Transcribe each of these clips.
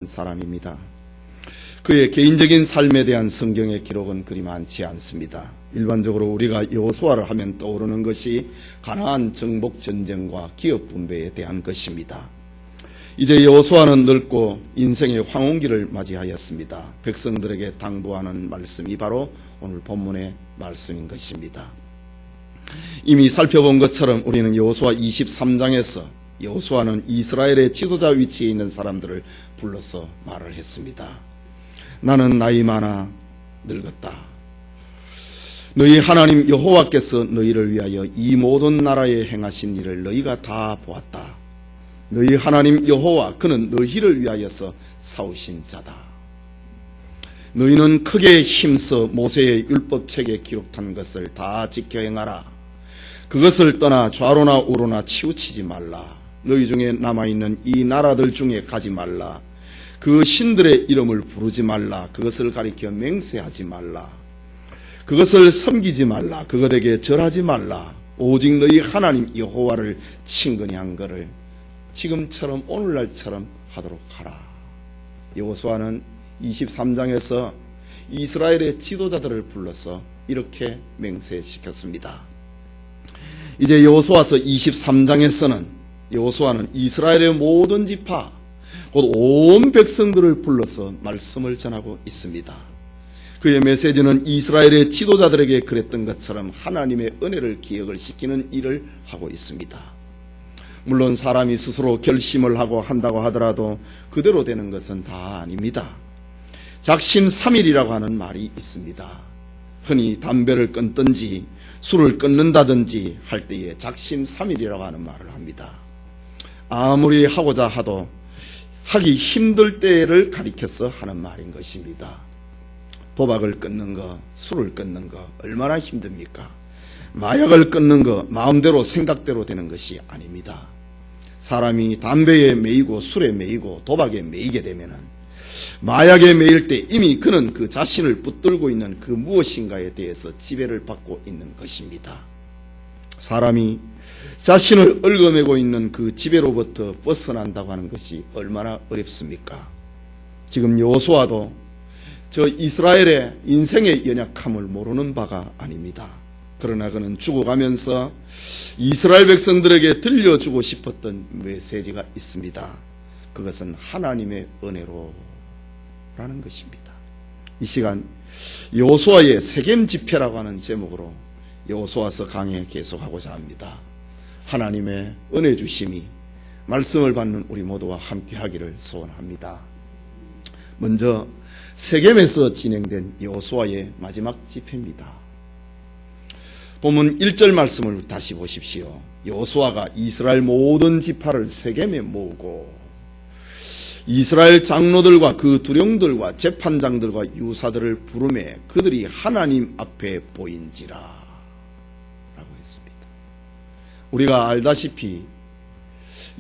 사람입니다. 그의 개인적인 삶에 대한 성경의 기록은 그리 많지 않습니다. 일반적으로 우리가 여호수아를 하면 떠오르는 것이 가나안 정복 전쟁과 기업 분배에 대한 것입니다. 이제 여호수아는 늙고 인생의 황혼기를 맞이하였습니다. 백성들에게 당부하는 말씀이 바로 오늘 본문의 말씀인 것입니다. 이미 살펴본 것처럼 우리는 여호수아 23장에서 여호수아는 이스라엘의 지도자 위치에 있는 사람들을 불러서 말을 했습니다. 나는 나이 많아 늙었다. 너희 하나님 여호와께서 너희를 위하여 이 모든 나라에 행하신 일을 너희가 다 보았다. 너희 하나님 여호와 그는 너희를 위하여서 싸우신 자다. 너희는 크게 힘써 모세의 율법책에 기록한 것을 다 지켜 행하라. 그것을 떠나 좌로나 우로나 치우치지 말라. 너희 중에 남아있는 이 나라들 중에 가지 말라. 그 신들의 이름을 부르지 말라. 그것을 가리켜 맹세하지 말라. 그것을 섬기지 말라. 그것에게 절하지 말라. 오직 너희 하나님 여호와를 친근히 한 것을 지금처럼 오늘날처럼 하도록 하라. 여호수아는 23장에서 이스라엘의 지도자들을 불러서 이렇게 맹세시켰습니다. 이제 여호수아서 23장에서는 여호수아는 이스라엘의 모든 지파 곧 온 백성들을 불러서 말씀을 전하고 있습니다. 그의 메시지는 이스라엘의 지도자들에게 그랬던 것처럼 하나님의 은혜를 기억을 시키는 일을 하고 있습니다. 물론 사람이 스스로 결심을 하고 한다고 하더라도 그대로 되는 것은 다 아닙니다. 작심삼일이라고 하는 말이 있습니다. 흔히 담배를 끊든지 술을 끊는다든지 할 때에 작심삼일이라고 하는 말을 합니다. 아무리 하고자 하도 하기 힘들 때를 가리켜서 하는 말인 것입니다. 도박을 끊는 거, 술을 끊는 거 얼마나 힘듭니까? 마약을 끊는 거 마음대로 생각대로 되는 것이 아닙니다. 사람이 담배에 매이고 술에 매이고 도박에 매이게 되면은 마약에 매일 때 이미 그는 그 자신을 붙들고 있는 그 무엇인가에 대해서 지배를 받고 있는 것입니다. 사람이 자신을 얽어매고 있는 그 지배로부터 벗어난다고 하는 것이 얼마나 어렵습니까? 지금 여호수아도 저 이스라엘의 인생의 연약함을 모르는 바가 아닙니다. 그러나 그는 죽어가면서 이스라엘 백성들에게 들려주고 싶었던 메시지가 있습니다. 그것은 하나님의 은혜로라는 것입니다. 이 시간 여호수아의 세겜 집회라고 하는 제목으로 여호수아서 강해 계속하고자 합니다. 하나님의 은혜 주심이 말씀을 받는 우리 모두와 함께 하기를 소원합니다. 먼저 세겜에서 진행된 여호수아의 마지막 집회입니다. 본문 1절 말씀을 다시 보십시오. 여호수아가 이스라엘 모든 지파를 세겜에 모으고 이스라엘 장로들과 그 두령들과 재판장들과 유사들을 부르매 그들이 하나님 앞에 보인지라 라고 했습니다. 우리가 알다시피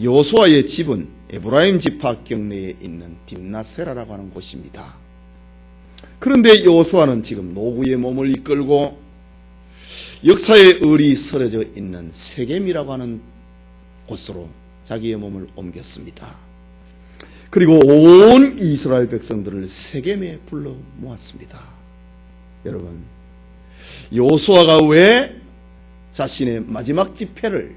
여호수아의 집은 에브라임 지파 경내에 있는 딥나세라라고 하는 곳입니다. 그런데 여호수아는 지금 노구의 몸을 이끌고 역사의 을이 서려져 있는 세겜이라고 하는 곳으로 자기의 몸을 옮겼습니다. 그리고 온 이스라엘 백성들을 세겜에 불러 모았습니다. 여러분, 여호수아가 왜 자신의 마지막 집회를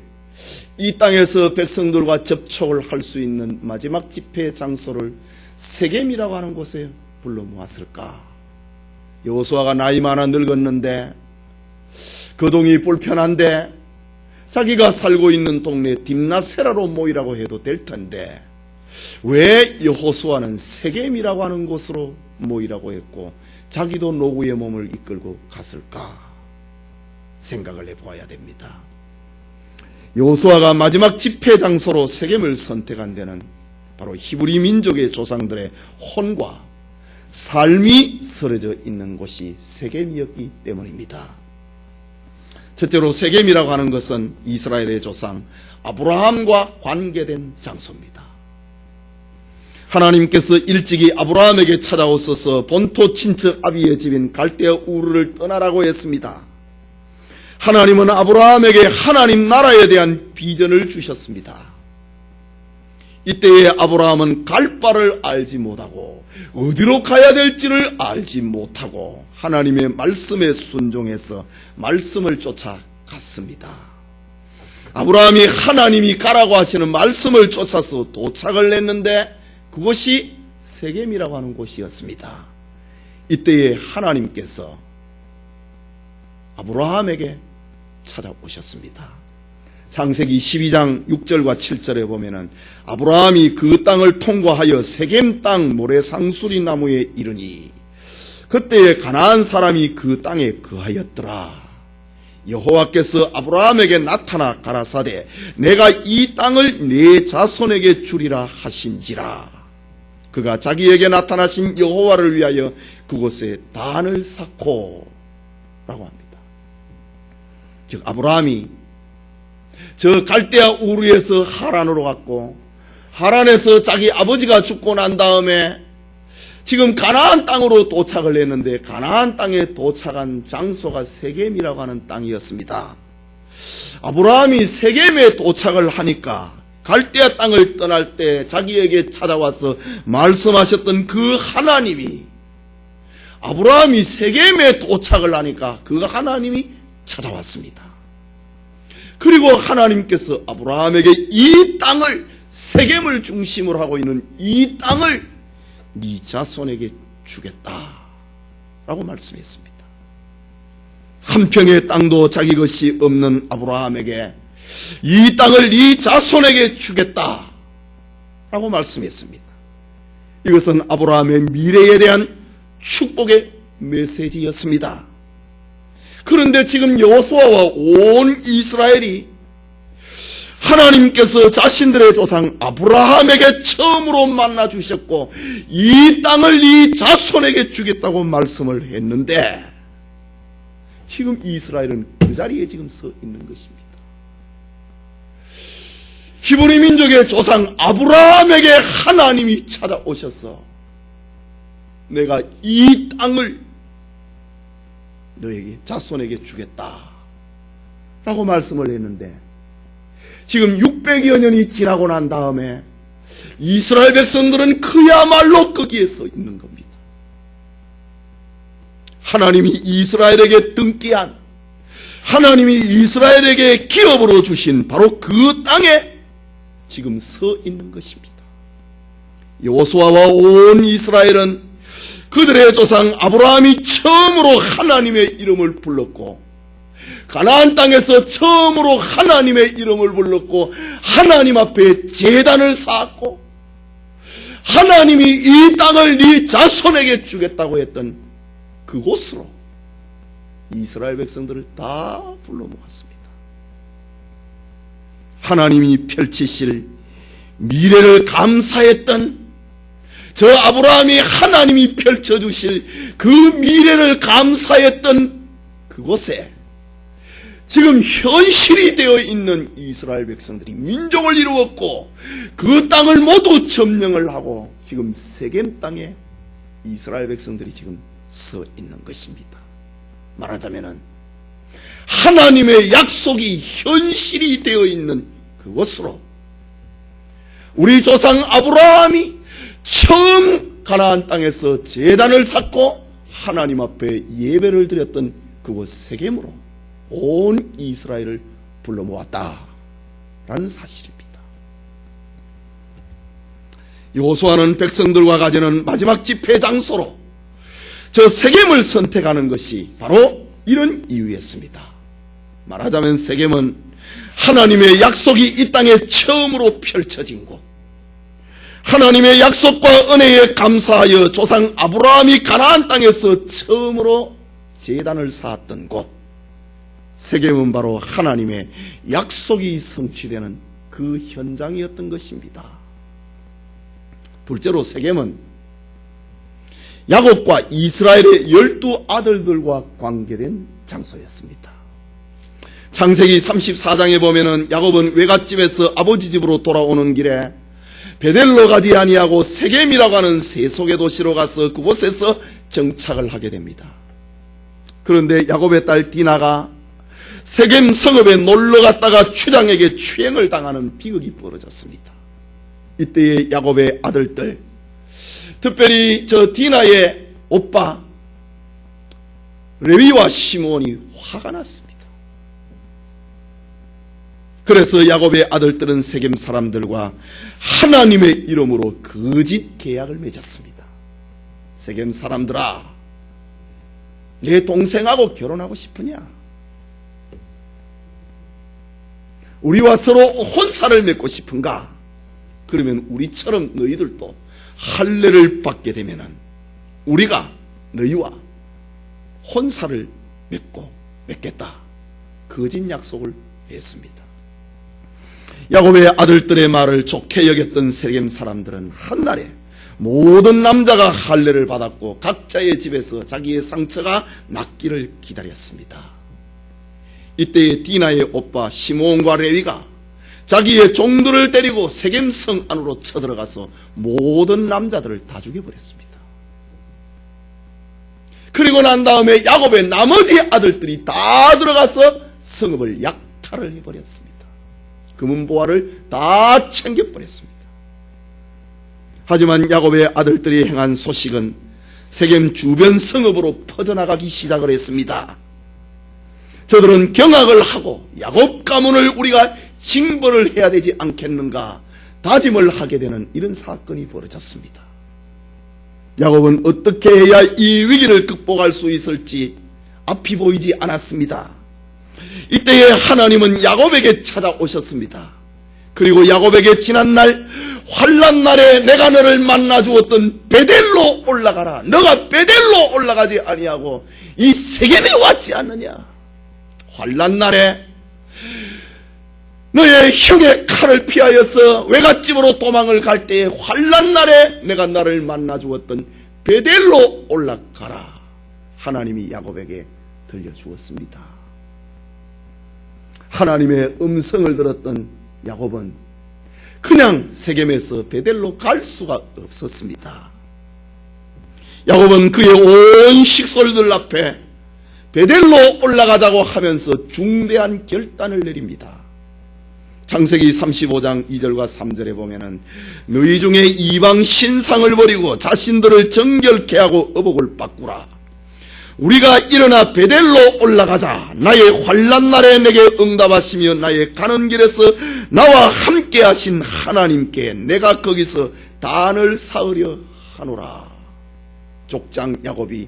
이 땅에서 백성들과 접촉을 할 수 있는 마지막 집회 장소를 세겜이라고 하는 곳에 불러 모았을까? 여호수아가 나이 많아 늙었는데 거동이 불편한데 자기가 살고 있는 동네 딥나세라로 모이라고 해도 될 텐데 왜 여호수아는 세겜이라고 하는 곳으로 모이라고 했고 자기도 노구의 몸을 이끌고 갔을까? 생각을 해보아야 됩니다. 여호수아가 마지막 집회 장소로 세겜을 선택한 데는 바로 히브리 민족의 조상들의 혼과 삶이 서려져 있는 곳이 세겜이었기 때문입니다. 첫째로 세겜이라고 하는 것은 이스라엘의 조상 아브라함과 관계된 장소입니다. 하나님께서 일찍이 아브라함에게 찾아오셔서 본토 친척 아비의 집인 갈대아 우르를 떠나라고 했습니다. 하나님은 아브라함에게 하나님 나라에 대한 비전을 주셨습니다. 이때에 아브라함은 갈 바를 알지 못하고 어디로 가야 될지를 알지 못하고 하나님의 말씀에 순종해서 말씀을 쫓아갔습니다. 아브라함이 하나님이 가라고 하시는 말씀을 쫓아서 도착을 했는데 그곳이 세겜이라고 하는 곳이었습니다. 이때에 하나님께서 아브라함에게 찾아오셨습니다. 창세기 12장 6절과 7절에 보면은 아브라함이 그 땅을 통과하여 세겜 땅 모래상수리 나무에 이르니 그때에 가나안 사람이 그 땅에 거하였더라. 여호와께서 아브라함에게 나타나 가라사대 내가 이 땅을 네 자손에게 주리라 하신지라. 그가 자기에게 나타나신 여호와를 위하여 그곳에 단을 쌓고 라고 합니다. 즉 아브라함이 저 갈대아 우르에서 하란으로 갔고 하란에서 자기 아버지가 죽고 난 다음에 지금 가나안 땅으로 도착을 했는데 가나안 땅에 도착한 장소가 세겜이라고 하는 땅이었습니다. 아브라함이 세겜에 도착을 하니까 갈대아 땅을 떠날 때 자기에게 찾아와서 말씀하셨던 그 하나님이 아브라함이 세겜에 도착을 하니까 그 하나님이 찾아왔습니다. 그리고 하나님께서 아브라함에게 이 땅을 세겜을 중심으로 하고 있는 이 땅을 네 자손에게 주겠다라고 말씀했습니다. 한 평의 땅도 자기 것이 없는 아브라함에게 이 땅을 네 자손에게 주겠다라고 말씀했습니다. 이것은 아브라함의 미래에 대한 축복의 메시지였습니다. 그런데 지금 여호수아와 온 이스라엘이 하나님께서 자신들의 조상 아브라함에게 처음으로 만나 주셨고 이 땅을 네 자손에게 주겠다고 말씀을 했는데 지금 이스라엘은 그 자리에 지금 서 있는 것입니다. 히브리 민족의 조상 아브라함에게 하나님이 찾아오셔서 내가 이 땅을 너에게 자손에게 주겠다 라고 말씀을 했는데 지금 600여 년이 지나고 난 다음에 이스라엘 백성들은 그야말로 거기에 서 있는 겁니다. 하나님이 이스라엘에게 등기한 하나님이 이스라엘에게 기업으로 주신 바로 그 땅에 지금 서 있는 것입니다. 여호수아와 온 이스라엘은 그들의 조상 아브라함이 처음으로 하나님의 이름을 불렀고 가나안 땅에서 처음으로 하나님의 이름을 불렀고 하나님 앞에 제단을 쌓았고 하나님이 이 땅을 네 자손에게 주겠다고 했던 그곳으로 이스라엘 백성들을 다 불러 모았습니다. 하나님이 펼치실 미래를 감사했던 저 아브라함이 하나님이 펼쳐주실 그 미래를 감사했던 그곳에 지금 현실이 되어 있는 이스라엘 백성들이 민족을 이루었고 그 땅을 모두 점령을 하고 지금 세겜 땅에 이스라엘 백성들이 지금 서 있는 것입니다. 말하자면은 하나님의 약속이 현실이 되어 있는 그곳으로 우리 조상 아브라함이 처음 가나안 땅에서 제단을 쌓고 하나님 앞에 예배를 드렸던 그곳 세겜으로 온 이스라엘을 불러 모았다라는 사실입니다. 여호수아는 백성들과 가지는 마지막 집회 장소로 저 세겜을 선택하는 것이 바로 이런 이유였습니다. 말하자면 세겜은 하나님의 약속이 이 땅에 처음으로 펼쳐진 곳, 하나님의 약속과 은혜에 감사하여 조상 아브라함이 가나안 땅에서 처음으로 제단을 쌓았던 곳, 세겜은 바로 하나님의 약속이 성취되는 그 현장이었던 것입니다. 둘째로 세겜은 야곱과 이스라엘의 12아들들과 관계된 장소였습니다. 창세기 34장에 보면은 야곱은 외갓집에서 아버지 집으로 돌아오는 길에 베델로 가지 아니하고 세겜이라고 하는 세속의 도시로 가서 그곳에서 정착을 하게 됩니다. 그런데 야곱의 딸 디나가 세겜 성읍에 놀러 갔다가 추장에게 추행을 당하는 비극이 벌어졌습니다. 이때의 야곱의 아들들, 특별히 저 디나의 오빠 레위와 시므온이 화가 났습니다. 그래서 야곱의 아들들은 세겜 사람들과 하나님의 이름으로 거짓 계약을 맺었습니다. 세겜 사람들아, 내 동생하고 결혼하고 싶으냐? 우리와 서로 혼사를 맺고 싶은가? 그러면 우리처럼 너희들도 할례를 받게 되면은 우리가 너희와 혼사를 맺겠다. 거짓 약속을 했습니다. 야곱의 아들들의 말을 좋게 여겼던 세겜 사람들은 한날에 모든 남자가 할례를 받았고 각자의 집에서 자기의 상처가 낫기를 기다렸습니다. 이때에 디나의 오빠 시므온과 레위가 자기의 종들을 데리고 세겜 성 안으로 쳐들어가서 모든 남자들을 다 죽여버렸습니다. 그리고 난 다음에 야곱의 나머지 아들들이 다 들어가서 성읍을 약탈을 해버렸습니다. 금은보화를 다 챙겨버렸습니다. 하지만 야곱의 아들들이 행한 소식은 세겜 주변 성읍으로 퍼져나가기 시작을 했습니다. 저들은 경악을 하고 야곱 가문을 우리가 징벌을 해야 되지 않겠는가 다짐을 하게 되는 이런 사건이 벌어졌습니다. 야곱은 어떻게 해야 이 위기를 극복할 수 있을지 앞이 보이지 않았습니다. 이때에 하나님은 야곱에게 찾아오셨습니다. 그리고 야곱에게 지난날 환난날에 내가 너를 만나 주었던 베델로 올라가라. 너가 베델로 올라가지 아니하고 이 세겜에 왔지 않느냐. 환난날에 너의 형의 칼을 피하여서 외갓집으로 도망을 갈 때에 환난날에 내가 나를 만나 주었던 베델로 올라가라. 하나님이 야곱에게 들려주었습니다. 하나님의 음성을 들었던 야곱은 그냥 세겜에서 베델로 갈 수가 없었습니다. 야곱은 그의 온 식솔들 앞에 베델로 올라가자고 하면서 중대한 결단을 내립니다. 창세기 35장 2절과 3절에 보면은 너희 중에 이방 신상을 버리고 자신들을 정결케 하고 의복을 바꾸라. 우리가 일어나 베델로 올라가자. 나의 환난날에 내게 응답하시며 나의 가는 길에서 나와 함께 하신 하나님께 내가 거기서 단을 쌓으려 하노라. 족장 야곱이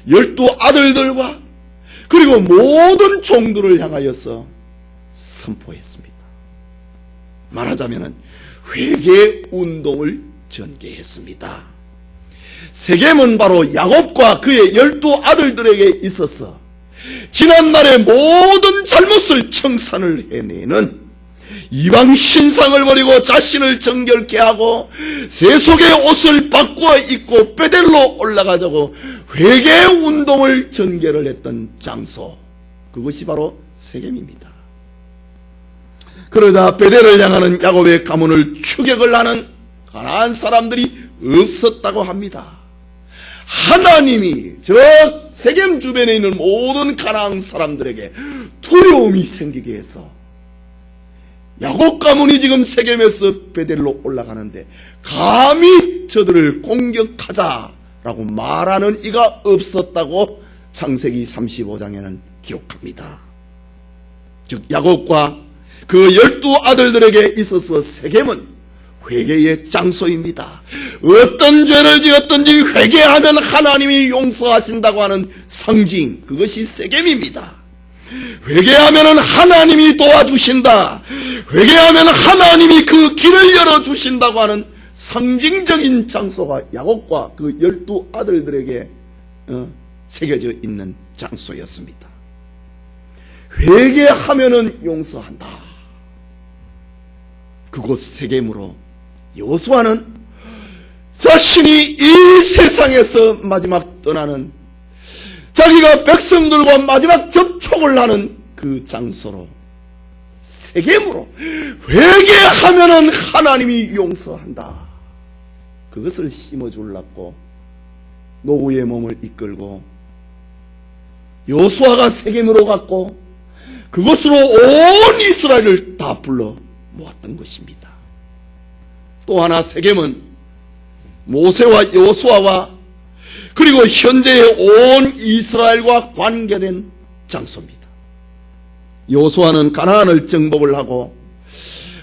12 아들들과 그리고 모든 종들을 향하여서 선포했습니다. 말하자면 회개 운동을 전개했습니다. 세겜은 바로 야곱과 그의 12 아들들에게 있어서 지난날의 모든 잘못을 청산을 해내는 이방 신상을 버리고 자신을 정결케 하고 세속의 옷을 바꾸어 입고 베델로 올라가자고 회개 운동을 전개를 했던 장소, 그것이 바로 세겜입니다. 그러자 베델을 향하는 야곱의 가문을 추격을 하는 가나안 사람들이 없었다고 합니다. 하나님이 저 세겜 주변에 있는 모든 가나안 사람들에게 두려움이 생기게 해서 야곱 가문이 지금 세겜에서 베델로 올라가는데 감히 저들을 공격하자라고 말하는 이가 없었다고 창세기 35장에는 기록합니다. 즉 야곱과 그 12 아들들에게 있어서 세겜은 회개의 장소입니다. 어떤 죄를 지었든지 회개하면 하나님이 용서하신다고 하는 상징, 그것이 세겜입니다. 회개하면 하나님이 도와주신다. 회개하면 하나님이 그 길을 열어주신다고 하는 상징적인 장소가 야곱과 그 12 아들들에게 새겨져 있는 장소였습니다. 회개하면 용서한다. 그곳 세겜으로 여호수아는 자신이 이 세상에서 마지막 떠나는, 자기가 백성들과 마지막 접촉을 하는 그 장소로 세겜으로 회개하면은 하나님이 용서한다. 그것을 심어주려고 노구의 몸을 이끌고 여호수아가 세겜으로 갔고 그것으로 온 이스라엘을 다 불러 모았던 것입니다. 또 하나 세겜은 모세와 여호수아와 그리고 현재의 온 이스라엘과 관계된 장소입니다. 여호수아는 가나안을 정복을 하고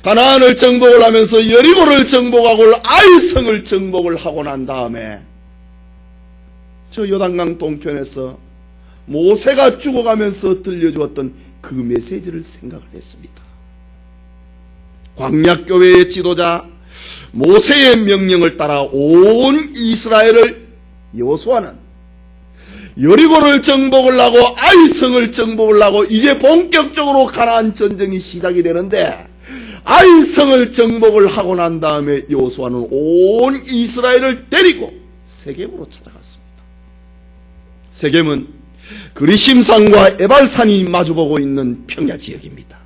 가나안을 정복을 하면서 여리고를 정복하고 아이성을 정복을 하고 난 다음에 저 요단강 동편에서 모세가 죽어가면서 들려주었던 그 메시지를 생각을 했습니다. 광야교회의 지도자 모세의 명령을 따라 온 이스라엘을 여호수아는 여리고를 정복을 하고 아이성을 정복을 하고 이제 본격적으로 가나안 전쟁이 시작이 되는데 아이성을 정복을 하고 난 다음에 여호수아는 온 이스라엘을 데리고 세겜으로 찾아갔습니다. 세겜은 그리심산과 에발산이 마주보고 있는 평야 지역입니다.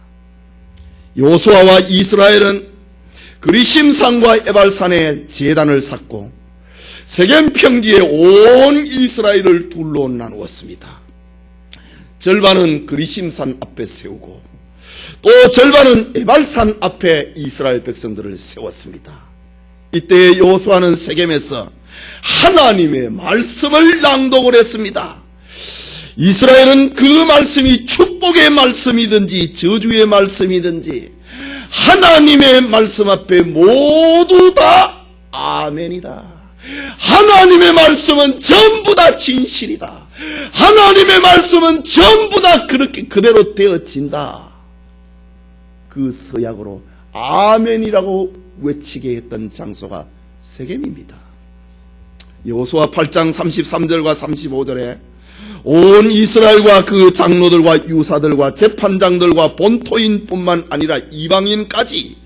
여호수아와 이스라엘은 그리심산과 에발산에 제단을 쌓고 세겜 평지에 온 이스라엘을 둘로 나누었습니다. 절반은 그리심산 앞에 세우고 또 절반은 에발산 앞에 이스라엘 백성들을 세웠습니다. 이때 여호수아는 세겜에서 하나님의 말씀을 낭독을 했습니다. 이스라엘은 그 말씀이 축복의 말씀이든지 저주의 말씀이든지 하나님의 말씀 앞에 모두 다 아멘이다. 하나님의 말씀은 전부 다 진실이다. 하나님의 말씀은 전부 다 그렇게 그대로 되어진다. 그 서약으로 아멘이라고 외치게 했던 장소가 세겜입니다. 여호수아 8장 33절과 35절에 온 이스라엘과 그 장로들과 유사들과 재판장들과 본토인뿐만 아니라 이방인까지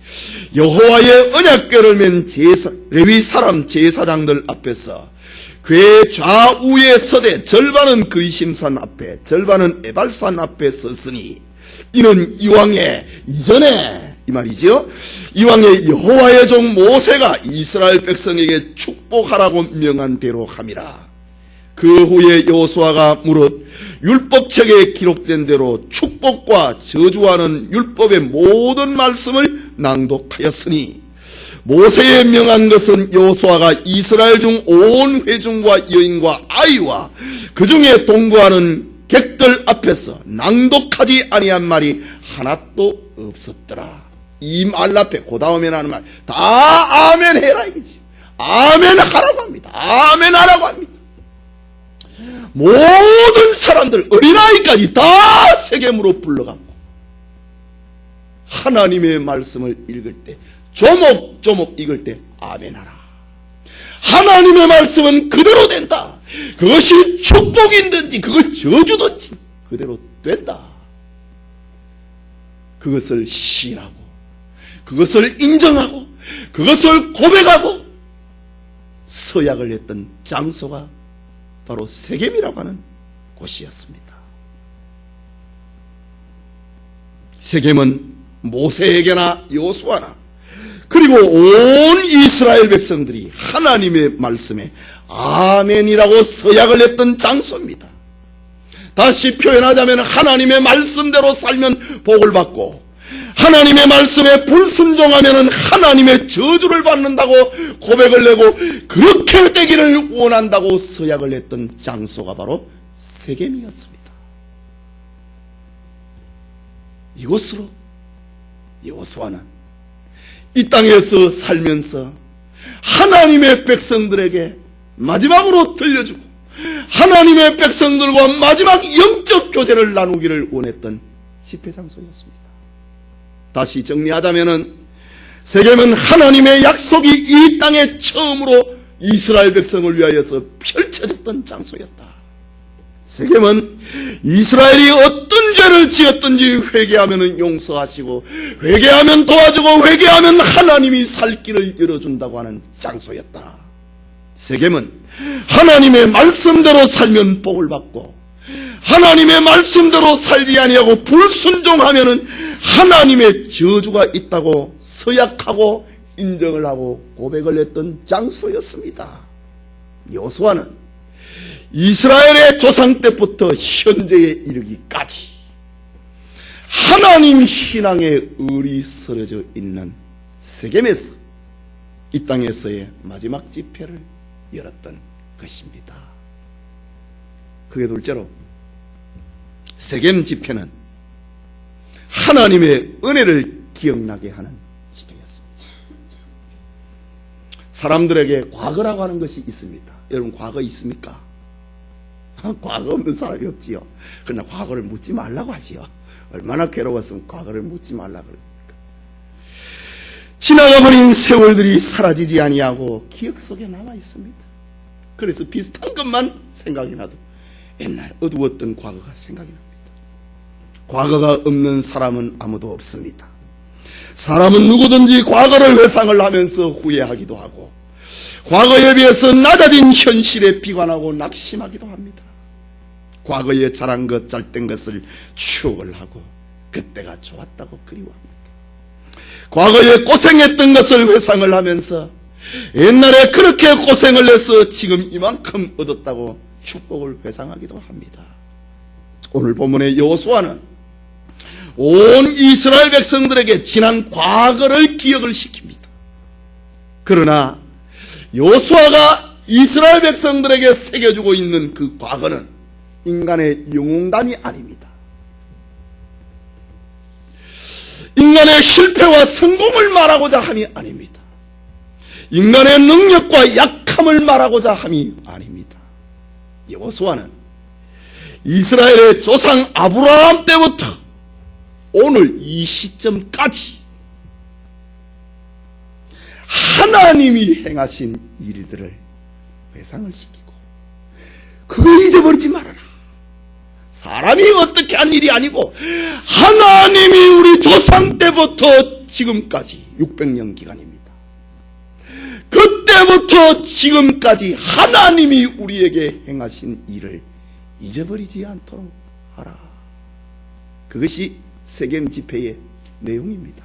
여호와의 언약궤를 맨 레위 사람 제사장들 앞에서 궤 좌우에 서되 절반은 그리심산 앞에 절반은 에발산 앞에 섰으니 이는 이왕에 이전에 이 말이죠. 이왕에 여호와의 종 모세가 이스라엘 백성에게 축복하라고 명한 대로 함이라. 그 후에 여호수아가 무릇 율법책에 기록된 대로 축복과 저주하는 율법의 모든 말씀을 낭독하였으니 모세의 명한 것은 여호수아가 이스라엘 중 온 회중과 여인과 아이와 그 중에 동거하는 객들 앞에서 낭독하지 아니한 말이 하나도 없었더라. 이 말 앞에 그 다음에 하는 말 다 아멘 해라 이거지. 아멘 하라고 합니다. 아멘 하라고 합니다. 모든 사람들 어린아이까지 다 세겜으로 불러갖고 하나님의 말씀을 읽을 때 조목조목 읽을 때 아멘하라. 하나님의 말씀은 그대로 된다. 그것이 축복이든지 그것이 저주든지 그대로 된다. 그것을 시인하고 그것을 인정하고 그것을 고백하고 서약을 했던 장소가 바로 세겜이라고 하는 곳이었습니다. 세겜은 모세에게나 여호수아나 그리고 온 이스라엘 백성들이 하나님의 말씀에 아멘이라고 서약을 했던 장소입니다. 다시 표현하자면 하나님의 말씀대로 살면 복을 받고 하나님의 말씀에 불순종하면 하나님의 저주를 받는다고 고백을 내고 그렇게 되기를 원한다고 서약을 했던 장소가 바로 세겜이었습니다. 이곳으로 여호수아는 이 땅에서 살면서 하나님의 백성들에게 마지막으로 들려주고 하나님의 백성들과 마지막 영적 교제를 나누기를 원했던 집회 장소였습니다. 다시 정리하자면은 세겜은 하나님의 약속이 이 땅에 처음으로 이스라엘 백성을 위하여서 펼쳐졌던 장소였다. 세겜은 이스라엘이 어떤 죄를 지었든지 회개하면 용서하시고 회개하면 도와주고 회개하면 하나님이 살 길을 열어준다고 하는 장소였다. 세겜은 하나님의 말씀대로 살면 복을 받고 하나님의 말씀대로 살지 아니하고 불순종하면 하나님의 저주가 있다고 서약하고 인정을 하고 고백을 했던 장소였습니다. 여호수아는 이스라엘의 조상 때부터 현재에 이르기까지 하나님 신앙에 의리 서려져 있는 세겜에서 이 땅에서의 마지막 집회를 열었던 것입니다. 그게 둘째로 세겜 집회는 하나님의 은혜를 기억나게 하는 집회였습니다. 사람들에게 과거라고 하는 것이 있습니다. 여러분 과거 있습니까? 과거 없는 사람이 없지요. 그러나 과거를 묻지 말라고 하지요. 얼마나 괴로웠으면 과거를 묻지 말라고 그럽니까? 지나가버린 세월들이 사라지지 아니하고 기억 속에 남아 있습니다. 그래서 비슷한 것만 생각이 나도 옛날 어두웠던 과거가 생각이 납니다. 과거가 없는 사람은 아무도 없습니다. 사람은 누구든지 과거를 회상을 하면서 후회하기도 하고 과거에 비해서 낮아진 현실에 비관하고 낙심하기도 합니다. 과거에 잘한 것, 잘된 것을 추억을 하고 그때가 좋았다고 그리워합니다. 과거에 고생했던 것을 회상을 하면서 옛날에 그렇게 고생을 해서 지금 이만큼 얻었다고 축복을 회상하기도 합니다. 오늘 본문의 여호수아는 온 이스라엘 백성들에게 지난 과거를 기억을 시킵니다. 그러나 여호수아가 이스라엘 백성들에게 새겨주고 있는 그 과거는 인간의 영웅담이 아닙니다. 인간의 실패와 성공을 말하고자 함이 아닙니다. 인간의 능력과 약함을 말하고자 함이 아닙니다. 여호수아는 이스라엘의 조상 아브라함 때부터 오늘 이 시점까지 하나님이 행하신 일들을 회상을 시키고 그걸 잊어버리지 말아라. 사람이 어떻게 한 일이 아니고 하나님이 우리 조상 때부터 지금까지 600년 기간입니다. 그때부터 지금까지 하나님이 우리에게 행하신 일을 잊어버리지 않도록 하라. 그것이 세겜 집회의 내용입니다.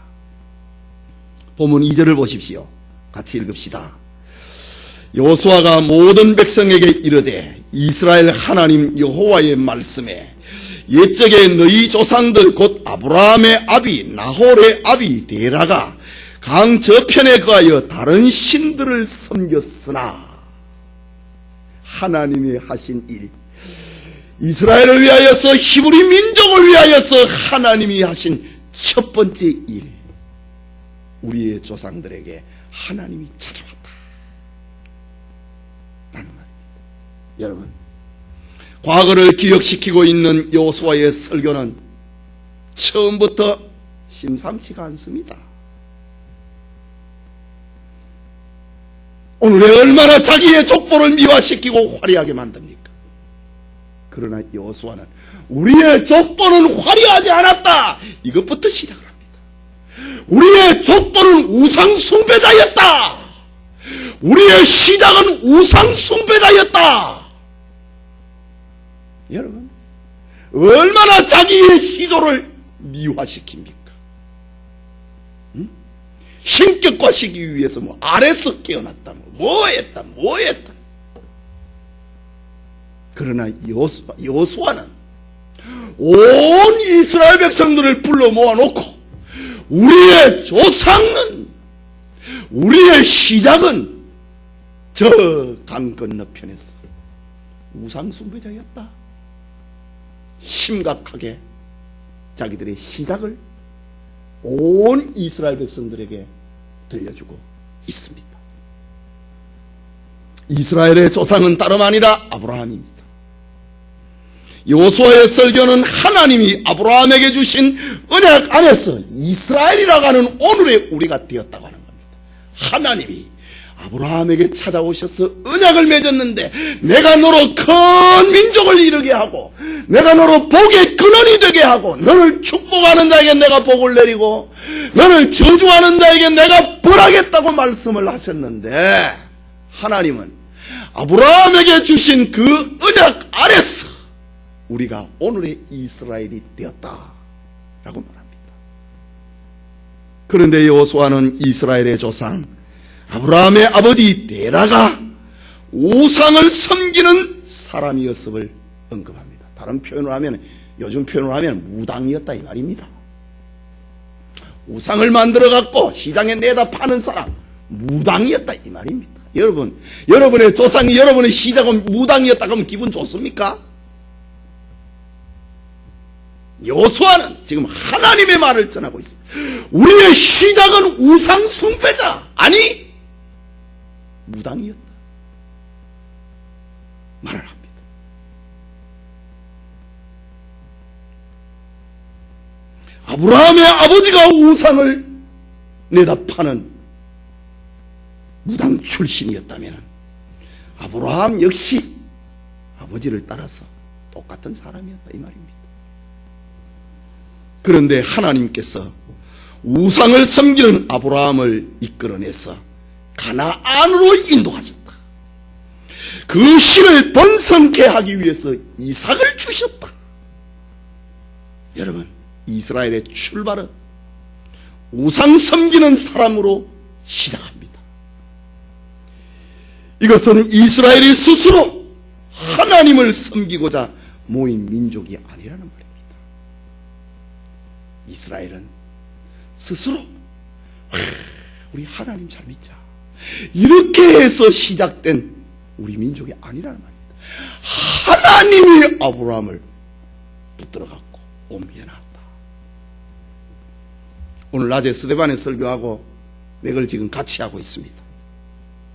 본문 2절을 보십시오. 같이 읽읍시다. 여호수아가 모든 백성에게 이르되 이스라엘 하나님 여호와의 말씀에 옛적에 너희 조상들 곧 아브라함의 아비 나홀의 아비 데라가 강 저편에 거하여 다른 신들을 섬겼으나 하나님이 하신 일, 이스라엘을 위하여서 히브리 민족을 위하여서 하나님이 하신 첫 번째 일, 우리의 조상들에게 하나님이 찾아왔다 라는 말입니다. 여러분, 과거를 기억시키고 있는 여호수아의 설교는 처음부터 심상치가 않습니다. 오늘에 얼마나 자기의 족보를 미화시키고 화려하게 만듭니까? 그러나 여호수아는 우리의 족보는 화려하지 않았다, 이것부터 시작을 합니다. 우리의 족보는 우상숭배자였다. 우리의 시작은 우상숭배자였다. 여러분, 얼마나 자기의 시도를 미화시킵니까? 신격화시키기 위해서 아래서 깨어났다, 뭐 했다. 그러나 여호수아는 온 이스라엘 백성들을 불러 모아놓고 우리의 조상은, 우리의 시작은 저 강 건너편에서 우상숭배자였다. 심각하게 자기들의 시작을 온 이스라엘 백성들에게 들려주고 있습니다. 이스라엘의 조상은 다름 아니라 아브라함입니다. 여호수아의 설교는 하나님이 아브라함에게 주신 언약 안에서 이스라엘이라고 하는 오늘의 우리가 되었다고 하는 겁니다. 하나님이 아브라함에게 찾아오셔서 언약을 맺었는데 내가 너로 큰 민족을 이루게 하고 내가 너로 복의 근원이 되게 하고 너를 축복하는 자에게 내가 복을 내리고 너를 저주하는 자에게 내가 벌하겠다고 말씀을 하셨는데, 하나님은 아브라함에게 주신 그 언약 아래서 우리가 오늘의 이스라엘이 되었다라고 말합니다. 그런데 여호수아는 이스라엘의 조상 아브라함의 아버지 데라가 우상을 섬기는 사람이었음을 언급합니다. 다른 표현을 하면, 요즘 표현을 하면 무당이었다 이 말입니다. 우상을 만들어 갖고 시장에 내다 파는 사람, 무당이었다 이 말입니다. 여러분의 조상이 여러분의 시작은 무당이었다 그러면 기분 좋습니까? 여호수아는 지금 하나님의 말을 전하고 있습니다. 우리의 시작은 우상 숭배자 아니 무당이었다 말을 합니다. 아브라함의 아버지가 우상을 내다 파는 무당 출신이었다면 아브라함 역시 아버지를 따라서 똑같은 사람이었다 이 말입니다. 그런데 하나님께서 우상을 섬기는 아브라함을 이끌어내서 가나안으로 인도하셨다. 그 신을 번성케 하기 위해서 이삭을 주셨다. 여러분, 이스라엘의 출발은 우상 섬기는 사람으로 시작합니다. 이것은 이스라엘이 스스로 하나님을 섬기고자 모인 민족이 아니라는 말입니다. 이스라엘은 스스로 우리 하나님 잘 믿자 이렇게 해서 시작된 우리 민족이 아니라는 말입니다. 하나님이 아브라함을 붙들어 갖고 옮겨놨다. 오늘 낮에 스데반의 설교하고 맥을 지금 같이 하고 있습니다.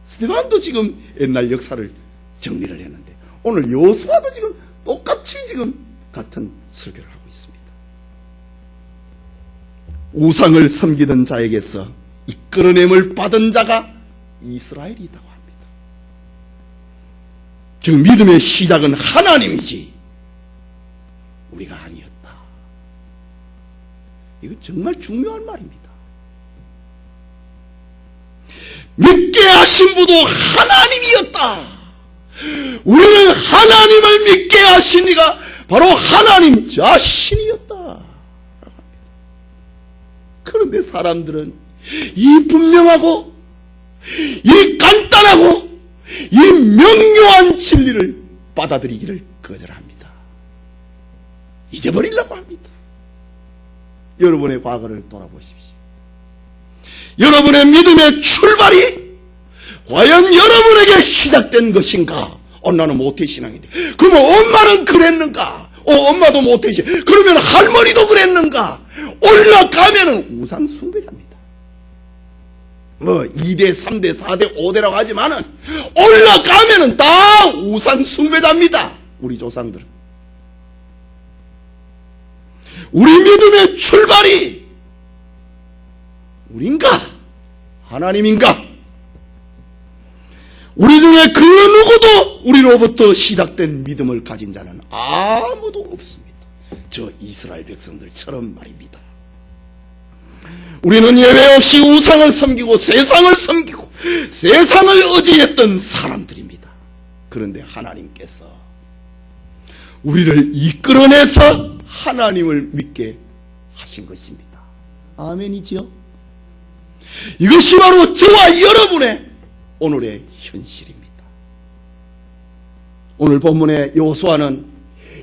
스데반도 지금 옛날 역사를 정리를 했는데 오늘 여호수아도 지금 똑같이 지금 같은 설교를 하고 있습니다. 우상을 섬기던 자에게서 이끌어냄을 받은 자가 이스라엘이라고 합니다. 즉 믿음의 시작은 하나님이지 우리가 아니었다. 이거 정말 중요한 말입니다. 믿게 하신 분도 하나님이었다. 우리는 하나님을 믿게 하신 이가 바로 하나님 자신이었다. 그런데 사람들은 이 분명하고 이 간단하고 이 명료한 진리를 받아들이기를 거절합니다. 잊어버리려고 합니다. 여러분의 과거를 돌아보십시오. 여러분의 믿음의 출발이 과연 여러분에게 시작된 것인가? 나는 모태신앙인데 그러면 엄마는 그랬는가? 엄마도 모태신 그러면 할머니도 그랬는가? 올라가면은 우상 숭배자입니다. 2대 3대 4대 5대라고 하지만은 올라가면은 다 우상 숭배자입니다. 우리 조상들은. 우리 믿음의 출발이 우린가? 하나님인가? 우리 중에 그 누구도 우리로부터 시작된 믿음을 가진 자는 아무도 없습니다. 저 이스라엘 백성들처럼 말입니다. 우리는 예외 없이 우상을 섬기고 세상을 섬기고 세상을 의지했던 사람들입니다. 그런데 하나님께서 우리를 이끌어내서 하나님을 믿게 하신 것입니다. 아멘이지요? 이것이 바로 저와 여러분의 오늘의 현실입니다. 오늘 본문의 여호수아는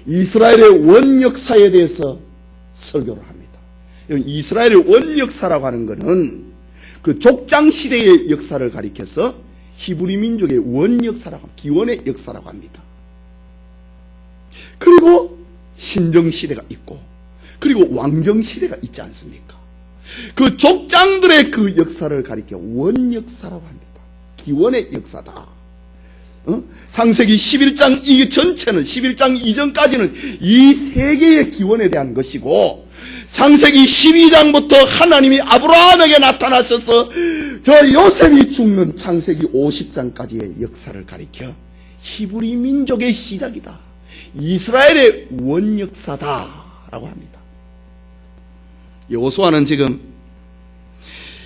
이스라엘의 원역사에 대해서 설교를 합니다. 이스라엘의 원역사라고 하는 것은 그 족장시대의 역사를 가리켜서 히브리 민족의 원역사라고 합니다. 기원의 역사라고 합니다. 그리고 신정시대가 있고 그리고 왕정시대가 있지 않습니까? 그 족장들의 그 역사를 가리켜 원역사라고 합니다. 기원의 역사다. 창세기 11장 이 전체는 11장 이전까지는 이 세계의 기원에 대한 것이고 창세기 12장부터 하나님이 아브라함에게 나타나셔서 저 요셉이 죽는 창세기 50장까지의 역사를 가리켜 히브리 민족의 시작이다. 이스라엘의 원역사다라고 합니다. 여호수아는 지금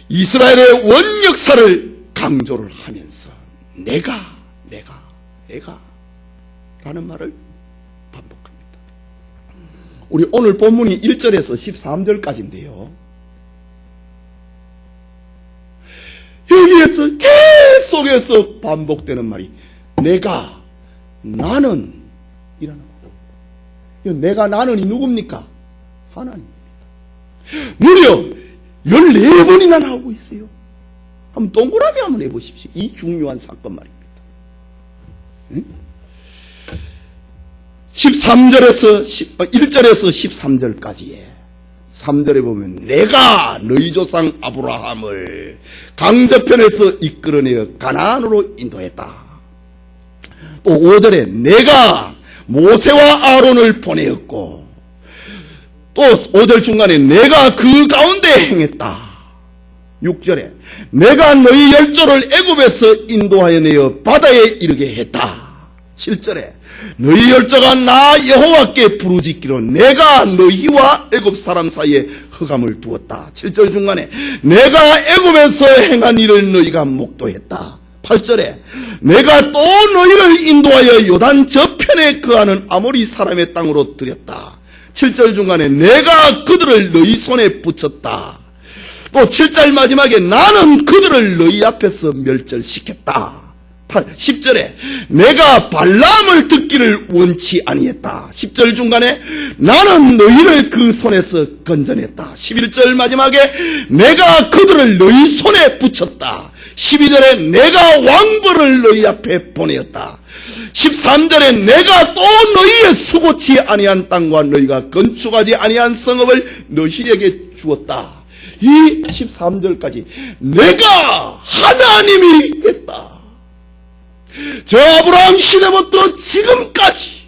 이스라엘의 원역사를 강조를 하면서 내가 라는 말을 반복합니다. 우리 오늘 본문이 1절에서 13절까지인데요. 여기에서 계속해서 반복되는 말이 내가, 나는 이라는 겁니다. 내가, 나는이 누굽니까? 하나님입니다. 무려 14번이나 나오고 있어요. 한번 동그라미 한번 해보십시오. 이 중요한 사건 말입니다. 1절에서 13절까지에 3절에 보면 내가 너희 조상 아브라함을 강저편에서 이끌어내어 가나안으로 인도했다. 또 5절에 내가 모세와 아론을 보내었고, 또 5절 중간에 내가 그 가운데 행했다. 6절에 내가 너희 열조를 애굽에서 인도하여 내어 바다에 이르게 했다. 7절에 너희 열조가 나 여호와께 부르짖기로 내가 너희와 애굽 사람 사이에 흑암을 두었다. 7절 중간에 내가 애굽에서 행한 일을 너희가 목도했다. 8절에 내가 또 너희를 인도하여 요단 저편에 거하는 아모리 사람의 땅으로 들였다. 7절 중간에 내가 그들을 너희 손에 붙였다. 또 7절 마지막에 나는 그들을 너희 앞에서 멸절시켰다. 10절에 내가 발람을 듣기를 원치 아니했다. 10절 중간에 나는 너희를 그 손에서 건져냈다. 11절 마지막에 내가 그들을 너희 손에 붙였다. 12절에 내가 왕벌을 너희 앞에 보내었다. 13절에 내가 또 너희의 수고치 아니한 땅과 너희가 건축하지 아니한 성읍을 너희에게 주었다. 이 13절까지 내가 하나님이 했다. 저 아브라함 시대부터 지금까지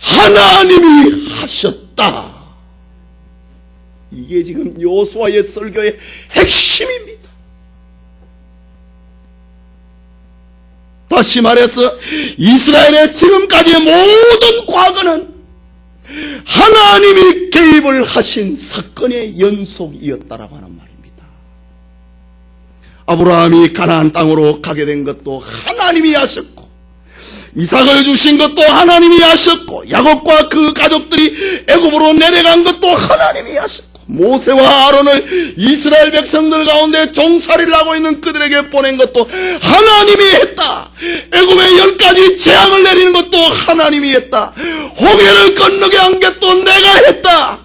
하나님이 하셨다. 이게 지금 여호수아의 설교의 핵심입니다. 다시 말해서 이스라엘의 지금까지의 모든 과거는 하나님이 개입을 하신 사건의 연속이었다라고 하는 말입니다. 아브라함이 가나안 땅으로 가게 된 것도 하나님이 하셨고, 이삭을 주신 것도 하나님이 하셨고, 야곱과 그 가족들이 애굽으로 내려간 것도 하나님이 하셨고, 모세와 아론을 이스라엘 백성들 가운데 종살이를 하고 있는 그들에게 보낸 것도 하나님이 했다. 애굽에 10가지 재앙을 내리는 것도 하나님이 했다. 홍해를 건너게 한 것도 내가 했다.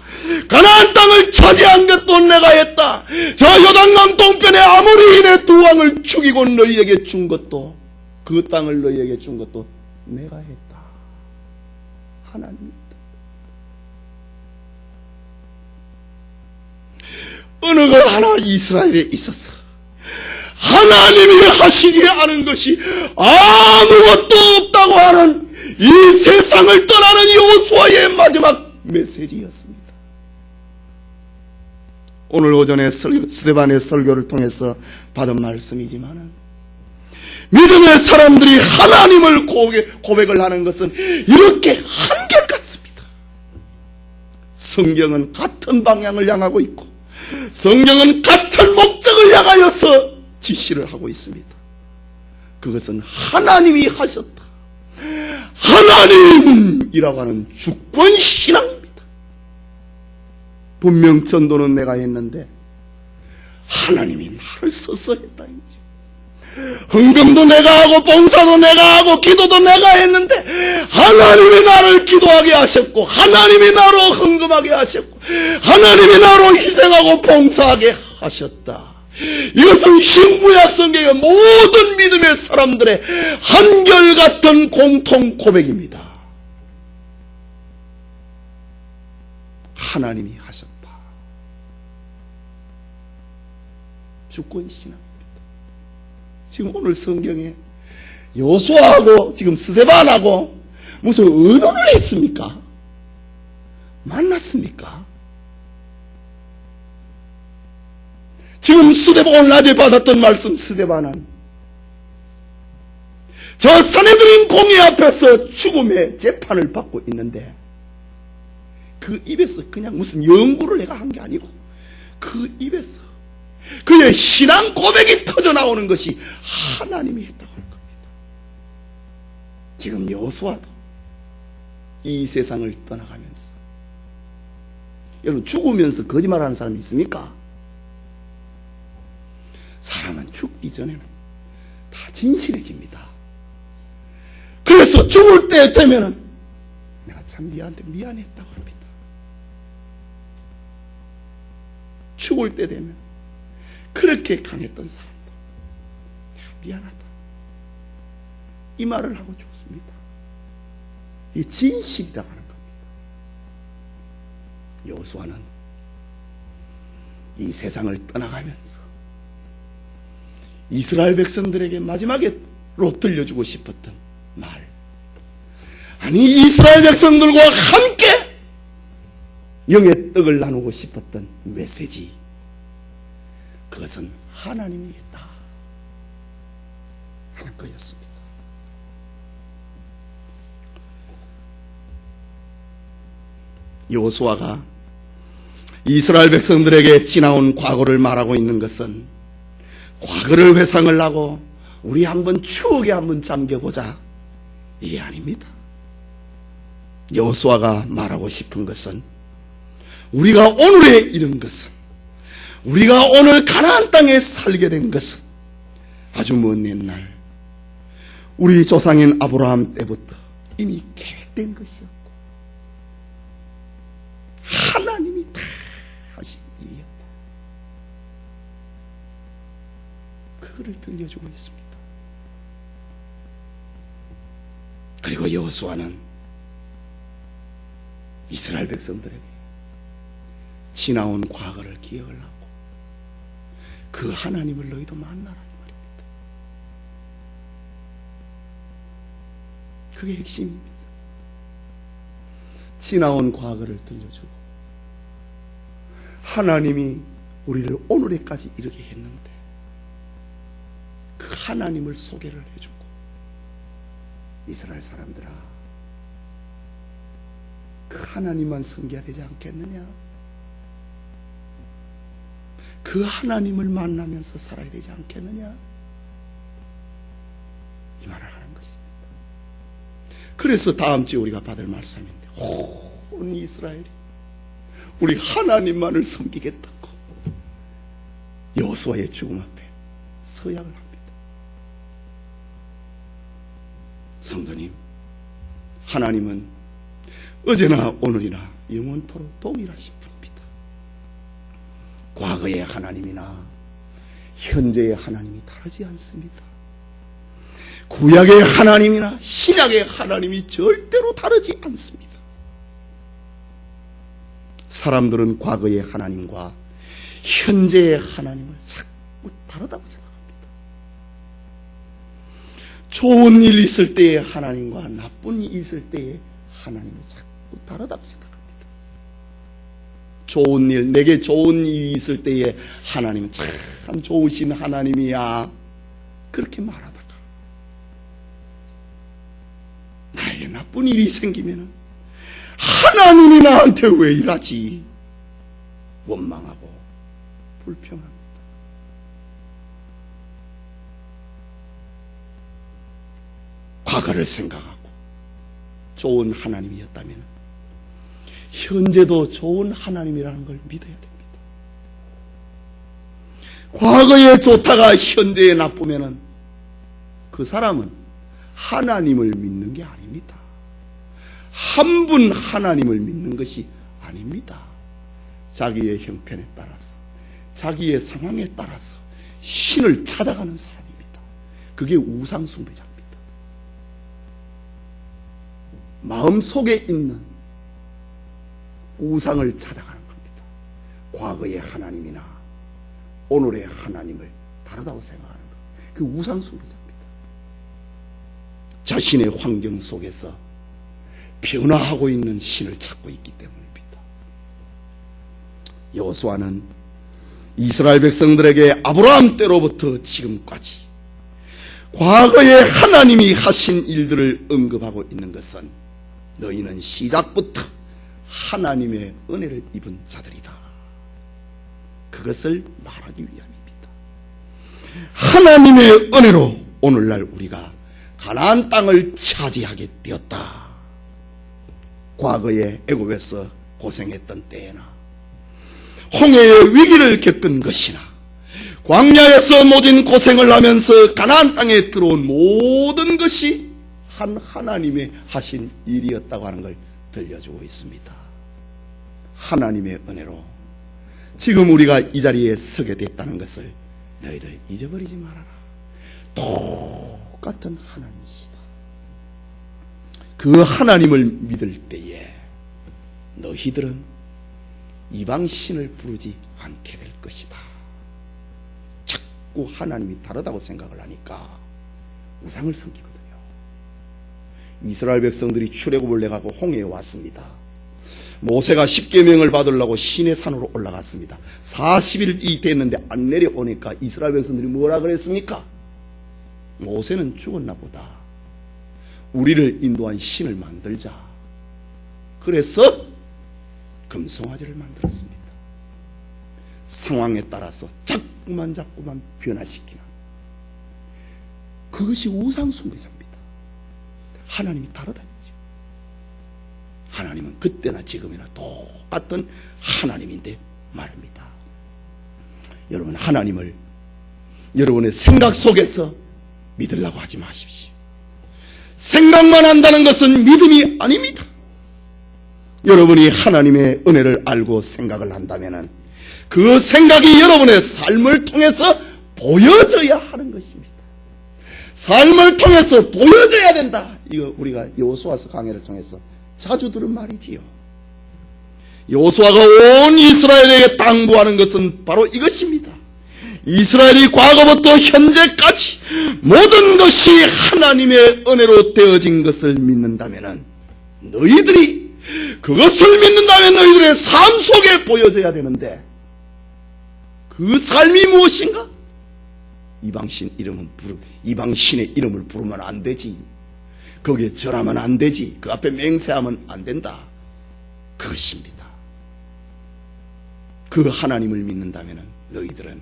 가나안 땅을 차지한 것도 내가 했다. 저 요단강 동편의 아모리인의 두 왕을 죽이고 너희에게 준 것도, 그 땅을 너희에게 준 것도 내가 했다. 하나님이 했다. 어느 것 하나 이스라엘에 있어서 하나님이 하시지 않은 것이 아무것도 없다고 하는 이 세상을 떠나는 여호수아의 마지막 메시지였습니다. 오늘 오전에 스데반의 설교를 통해서 받은 말씀이지만은, 믿음의 사람들이 하나님을 고백을 하는 것은 이렇게 한결같습니다. 성경은 같은 방향을 향하고 있고, 성경은 같은 목적을 향하여서 지시를 하고 있습니다. 그것은 하나님이 하셨다. 하나님이라고 하는 주권신앙입니다. 분명 전도는 내가 했는데 하나님이 나를 써서 했다. 헌금도 내가 하고 봉사도 내가 하고 기도도 내가 했는데 하나님이 나를 기도하게 하셨고, 하나님이 나로 헌금하게 하셨고, 하나님이 나로 희생하고 봉사하게 하셨다. 이것은 신구약 성경의 모든 믿음의 사람들의 한결같은 공통 고백입니다. 하나님이 하셨다. 주권신앙입니다. 지금 오늘 성경에 여호수아하고 지금 스데반하고 무슨 의논을 했습니까? 만났습니까? 지금 오늘 낮에 받았던 말씀, 스데반은 저 산헤드린 공의 앞에서 죽음의 재판을 받고 있는데, 그 입에서 그냥 무슨 연구를 내가 한 게 아니고 그 입에서 그의 신앙 고백이 터져 나오는 것이 하나님이 했다고 하는 겁니다. 지금 여호수아도 이 세상을 떠나가면서, 여러분, 죽으면서 거짓말하는 사람이 있습니까? 사람은 죽기 전에는 다 진실해집니다. 그래서 죽을 때 되면은 내가 참 미안했다고 합니다. 죽을 때 되면 그렇게 강했던 사람도 미안하다, 이 말을 하고 죽습니다. 이 진실이라고 하는 겁니다. 여호수아는 이 세상을 떠나가면서 이스라엘 백성들에게 마지막으로 들려주고 싶었던 말, 아니 이스라엘 백성들과 함께 영의 떡을 나누고 싶었던 메시지, 그것은 하나님이 있다 하는 거였습니다. 여호수아가 이스라엘 백성들에게 지나온 과거를 말하고 있는 것은 과거를 회상을 하고 우리 한번 추억에 한번 잠겨보자, 이게 아닙니다. 여호수아가 말하고 싶은 것은 우리가 오늘에 이른 것은, 우리가 오늘 가나안 땅에 살게 된 것은 아주 먼 옛날 우리 조상인 아브라함 때부터 이미 계획된 것이었고 하나님이 다 하신 일이었다. 그거를 들려주고 있습니다. 그리고 여호수아는 이스라엘 백성들에게 지나온 과거를 기억을 하고 그 하나님을 너희도 만나라, 이 말입니다. 그게 핵심입니다. 지나온 과거를 들려주고 하나님이 우리를 오늘에까지 이르게 했는데 그 하나님을 소개를 해주고, 이스라엘 사람들아, 그 하나님만 섬겨야 되지 않겠느냐? 그 하나님을 만나면서 살아야 되지 않겠느냐? 이 말을 하는 것입니다. 그래서 다음 주에 우리가 받을 말씀인데, 온 이스라엘이 우리 하나님만을 섬기겠다고 여호수아의 죽음 앞에 서약을 합니다. 성도님, 하나님은 어제나 오늘이나 영원토록 동일하신 분입니다. 과거의 하나님이나 현재의 하나님이 다르지 않습니다. 구약의 하나님이나 신약의 하나님이 절대로 다르지 않습니다. 사람들은 과거의 하나님과 현재의 하나님을 자꾸 다르다고 생각합니다. 좋은 일 있을 때의 하나님과 나쁜 일 있을 때의 하나님을 자꾸 다르다고 생각합니다. 좋은 일, 내게 좋은 일이 있을 때의 하나님은 참 좋으신 하나님이야, 그렇게 말하다가 나에게 나쁜 일이 생기면 하나님이 나한테 왜 이러지? 원망하고 불평합니다. 과거를 생각하고 좋은 하나님이었다면 현재도 좋은 하나님이라는 걸 믿어야 됩니다. 과거에 좋다가 현재에 나쁘면 그 사람은 하나님을 믿는 게 아닙니다. 한 분 하나님을 믿는 것이 아닙니다. 자기의 형편에 따라서, 자기의 상황에 따라서 신을 찾아가는 사람입니다. 그게 우상숭배자입니다. 마음속에 있는 우상을 찾아가는 겁니다. 과거의 하나님이나 오늘의 하나님을 다르다고 생각하는 것, 그 우상숭배자입니다. 자신의 환경 속에서 변화하고 있는 신을 찾고 있기 때문입니다. 여호수아는 이스라엘 백성들에게 아브라함 때로부터 지금까지 과거에 하나님이 하신 일들을 언급하고 있는 것은 너희는 시작부터 하나님의 은혜를 입은 자들이다, 그것을 말하기 위함입니다. 하나님의 은혜로 오늘날 우리가 가나안 땅을 차지하게 되었다. 과거에 애굽에서 고생했던 때에나 홍해의 위기를 겪은 것이나 광야에서 모진 고생을 하면서 가나안 땅에 들어온 모든 것이 한 하나님의 하신 일이었다고 하는 걸 들려주고 있습니다. 하나님의 은혜로 지금 우리가 이 자리에 서게 됐다는 것을 너희들 잊어버리지 말아라. 똑같은 하나님이시다. 그 하나님을 믿을 때에 너희들은 이방신을 부르지 않게 될 것이다. 자꾸 하나님이 다르다고 생각을 하니까 우상을 섬기거든요. 이스라엘 백성들이 출애굽을 내가고 홍해에 왔습니다. 모세가 십계명을 받으려고 시내 산으로 올라갔습니다. 40일이 됐는데 안 내려오니까 이스라엘 백성들이 뭐라 그랬습니까? 모세는 죽었나 보다. 우리를 인도한 신을 만들자. 그래서 금송아지를 만들었습니다. 상황에 따라서 자꾸만 변화시키는, 그것이 우상숭배자입니다. 하나님이 다르다. 하나님은 그때나 지금이나 똑같은 하나님인데 말입니다. 여러분, 하나님을 여러분의 생각 속에서 믿으려고 하지 마십시오. 생각만 한다는 것은 믿음이 아닙니다. 여러분이 하나님의 은혜를 알고 생각을 한다면 그 생각이 여러분의 삶을 통해서 보여져야 하는 것입니다. 삶을 통해서 보여져야 된다. 이거 우리가 여호수아서 강해를 통해서 자주 들은 말이지요. 여호수아가 온 이스라엘에게 당부하는 것은 바로 이것입니다. 이스라엘이 과거부터 현재까지 모든 것이 하나님의 은혜로 되어진 것을 믿는다면 너희들이 그것을 믿는다면 너희들의 삶 속에 보여져야 되는데, 그 삶이 무엇인가? 이방신의 이름을 부르면 안 되지. 거기에 절하면 안 되지. 그 앞에 맹세하면 안 된다. 그것입니다. 그 하나님을 믿는다면 너희들은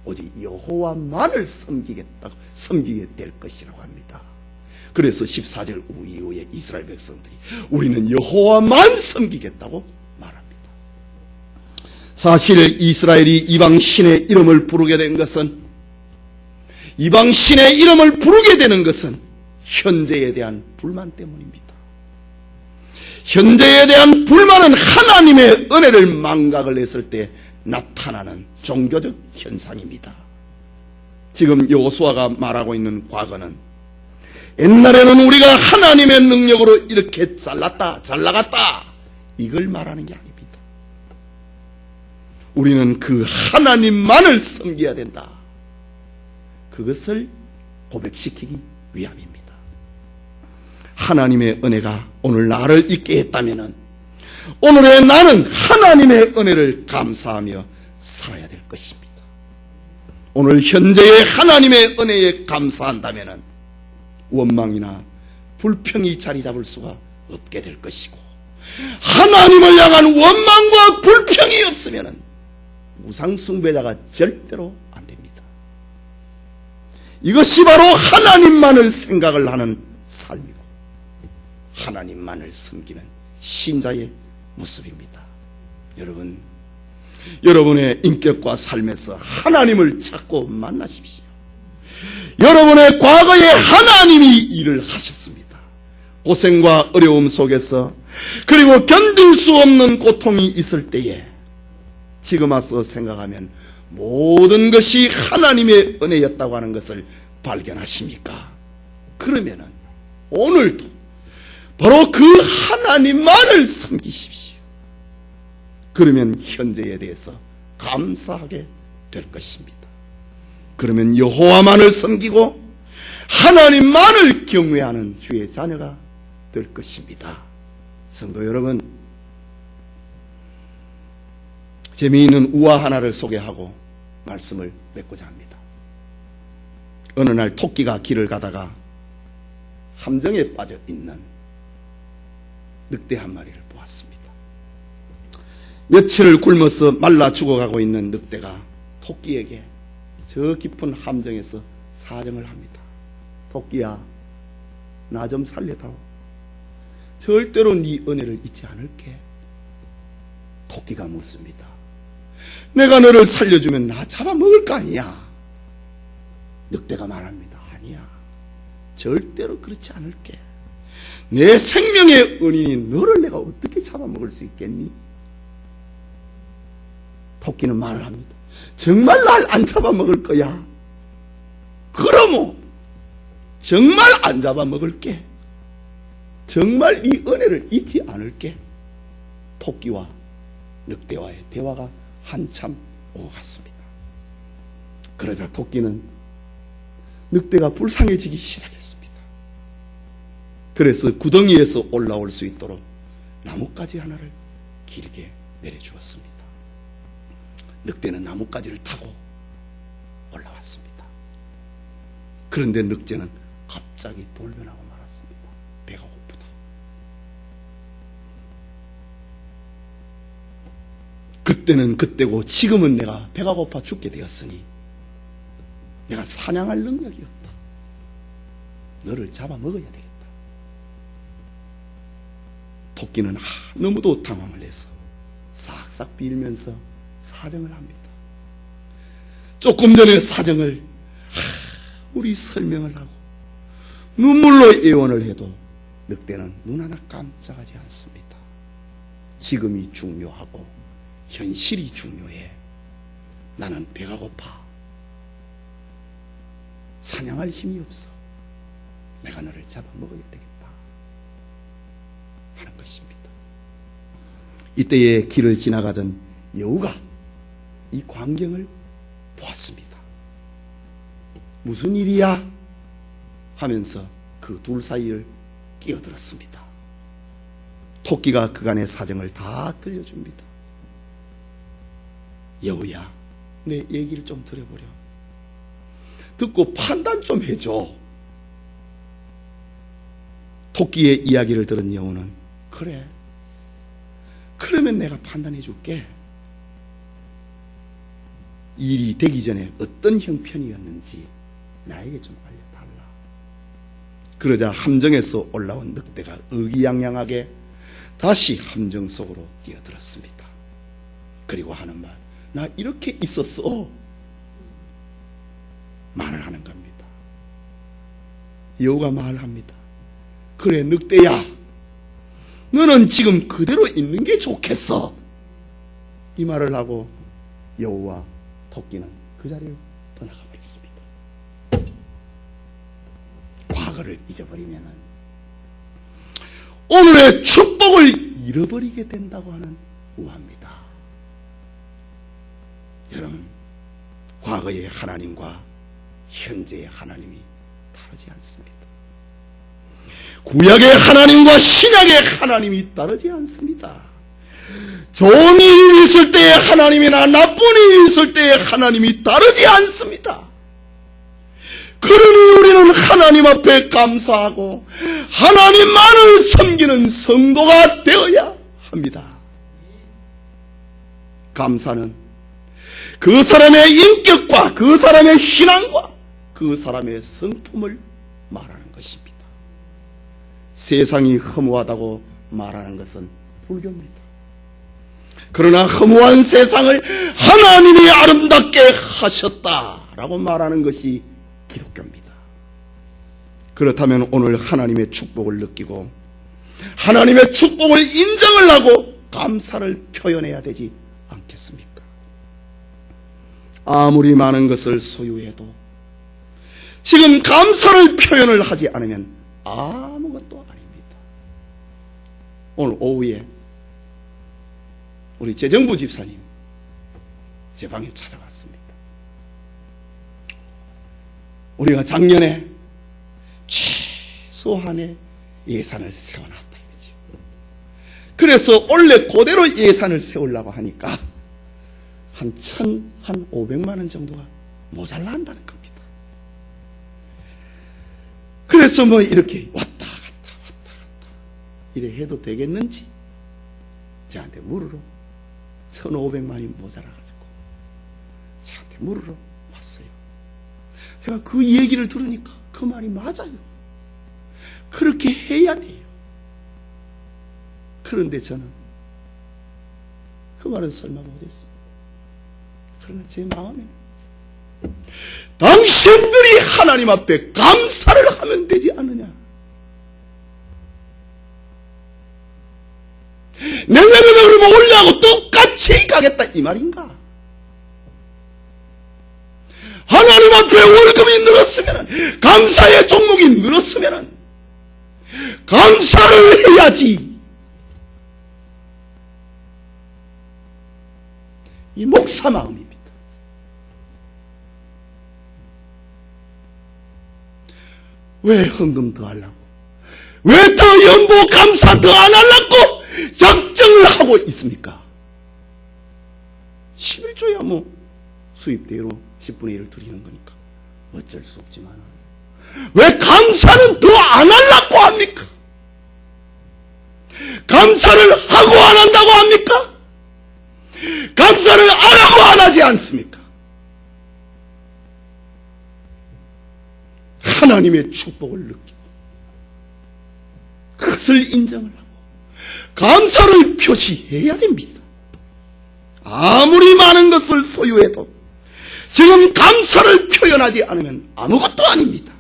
오직 여호와만을 섬기게 될 것이라고 합니다. 그래서 14절 이후에 이스라엘 백성들이 우리는 여호와만 섬기겠다고 말합니다. 사실 이스라엘이 이방신의 이름을 부르게 된 것은, 이방신의 이름을 부르게 되는 것은 현재에 대한 불만 때문입니다. 현재에 대한 불만은 하나님의 은혜를 망각을 했을 때 나타나는 종교적 현상입니다. 지금 여호수아가 말하고 있는 과거는, 옛날에는 우리가 하나님의 능력으로 이렇게 잘났다, 잘 나갔다, 이걸 말하는 게 아닙니다. 우리는 그 하나님만을 섬겨야 된다. 그것을 고백시키기 위함입니다. 하나님의 은혜가 오늘 나를 있게 했다면 오늘의 나는 하나님의 은혜를 감사하며 살아야 될 것입니다. 오늘 현재의 하나님의 은혜에 감사한다면 원망이나 불평이 자리 잡을 수가 없게 될 것이고, 하나님을 향한 원망과 불평이 없으면 우상숭배자가 절대로 안 됩니다. 이것이 바로 하나님만을 생각을 하는 삶이고 하나님만을 섬기는 신자의 모습입니다. 여러분, 여러분의 인격과 삶에서 하나님을 찾고 만나십시오. 여러분의 과거에 하나님이 일을 하셨습니다. 고생과 어려움 속에서, 그리고 견딜 수 없는 고통이 있을 때에 지금 와서 생각하면 모든 것이 하나님의 은혜였다고 하는 것을 발견하십니까? 그러면은 오늘도 바로 그 하나님만을 섬기십시오. 그러면 현재에 대해서 감사하게 될 것입니다. 그러면 여호와만을 섬기고 하나님만을 경외하는 주의 자녀가 될 것입니다. 성도 여러분, 재미있는 우화 하나를 소개하고 말씀을 맺고자 합니다. 어느 날 토끼가 길을 가다가 함정에 빠져 있는 늑대 한 마리를 보았습니다. 며칠을 굶어서 말라 죽어가고 있는 늑대가 토끼에게 저 깊은 함정에서 사정을 합니다. 토끼야, 나 좀 살려다오. 절대로 네 은혜를 잊지 않을게. 토끼가 묻습니다. 내가 너를 살려주면 나 잡아먹을 거 아니야? 늑대가 말합니다. 아니야, 절대로 그렇지 않을게. 내 생명의 은인인 너를 내가 어떻게 잡아먹을 수 있겠니? 토끼는 말을 합니다. 정말 날 안 잡아먹을 거야. 그러면 정말 안 잡아먹을게. 정말 네 은혜를 잊지 않을게. 토끼와 늑대와의 대화가 한참 오고 갔습니다. 그러자 토끼는 늑대가 불쌍해지기 시작했습니다. 그래서 구덩이에서 올라올 수 있도록 나뭇가지 하나를 길게 내려주었습니다. 늑대는 나뭇가지를 타고 올라왔습니다. 그런데 늑대는 갑자기 돌변하고 말았습니다. 배가 고프다. 그때는 그때고 지금은 내가 배가 고파 죽게 되었으니 내가 사냥할 능력이 없다. 너를 잡아먹어야 되겠다. 토끼는 너무도 당황을 해서 싹싹 빌면서 사정을 합니다. 조금 전에 사정을 우리 설명을 하고 눈물로 애원을 해도 늑대는 눈 하나 깜짝하지 않습니다. 지금이 중요하고 현실이 중요해. 나는 배가 고파. 사냥할 힘이 없어. 내가 너를 잡아먹어야 되겠다 하는 것입니다. 이때에 길을 지나가던 여우가 이 광경을 보았습니다. 무슨 일이야? 하면서 그 둘 사이를 끼어들었습니다. 토끼가 그간의 사정을 다 들려줍니다. 여우야, 내 얘기를 좀 들어보려. 듣고 판단 좀 해줘. 토끼의 이야기를 들은 여우는 그래, 그러면 내가 판단해 줄게. 일이 되기 전에 어떤 형편이었는지 나에게 좀 알려달라. 그러자 함정에서 올라온 늑대가 의기양양하게 다시 함정 속으로 뛰어들었습니다. 그리고 하는 말, 나 이렇게 있었어 말을 하는 겁니다. 여우가 말합니다. 그래, 늑대야, 너는 지금 그대로 있는 게 좋겠어. 이 말을 하고 여우와 토끼는 그 자리를 떠나가 버렸습니다. 과거를 잊어버리면 오늘의 축복을 잃어버리게 된다고 하는 우화입니다. 여러분, 과거의 하나님과 현재의 하나님이 다르지 않습니다. 구약의 하나님과 신약의 하나님이 다르지 않습니다. 좋은 일이 있을 때의 하나님이나 나쁜 일이 있을 때의 하나님이 다르지 않습니다. 그러니 우리는 하나님 앞에 감사하고 하나님만을 섬기는 성도가 되어야 합니다. 감사는 그 사람의 인격과 그 사람의 신앙과 그 사람의 성품을 말하는 것입니다. 세상이 허무하다고 말하는 것은 불교입니다. 그러나 허무한 세상을 하나님이 아름답게 하셨다라고 말하는 것이 기독교입니다. 그렇다면 오늘 하나님의 축복을 느끼고 하나님의 축복을 인정을 하고 감사를 표현해야 되지 않겠습니까? 아무리 많은 것을 소유해도 지금 감사를 표현을 하지 않으면 아무것도 아닙니다. 오늘 오후에 우리 재정부 집사님 제 방에 찾아왔습니다. 우리가 작년에 최소한의 예산을 세워놨다 이거죠. 그래서 원래 그대로 예산을 세우려고 하니까 한 500만 원 정도가 모자란다는 겁니다. 그래서 뭐 이렇게 왔다 갔다 이래 해도 되겠는지 저한테 물으러 1,500만이 모자라가지고 저한테 물으러 왔어요. 제가 그 얘기를 들으니까 그 말이 맞아요. 그렇게 해야 돼요. 그런데 저는 그 말은 설마 못했습니다. 그러나 제 마음에는 당신들이 하나님 앞에 감사를 하면 되지 않느냐. 내년에도 그러면 올려하고 똑같이 가겠다 이 말인가? 감사의 종목이 늘었으면 감사를 해야지. 이 목사 마음입니다. 왜 헌금 더 하려고, 왜 더 연보 감사 더 안 하려고 작정을 하고 있습니까? 11조야 뭐 수입대로 10분의 1을 드리는 거니까 어쩔 수 없지만 왜 감사는 더 안 하려고 합니까? 감사를 하고 안 한다고 합니까? 감사를 안 하고 안 하지 않습니까? 하나님의 축복을 느끼고 그것을 인정을 하고 감사를 표시해야 됩니다. 아무리 많은 것을 소유해도 지금 감사를 표현하지 않으면 아무것도 아닙니다.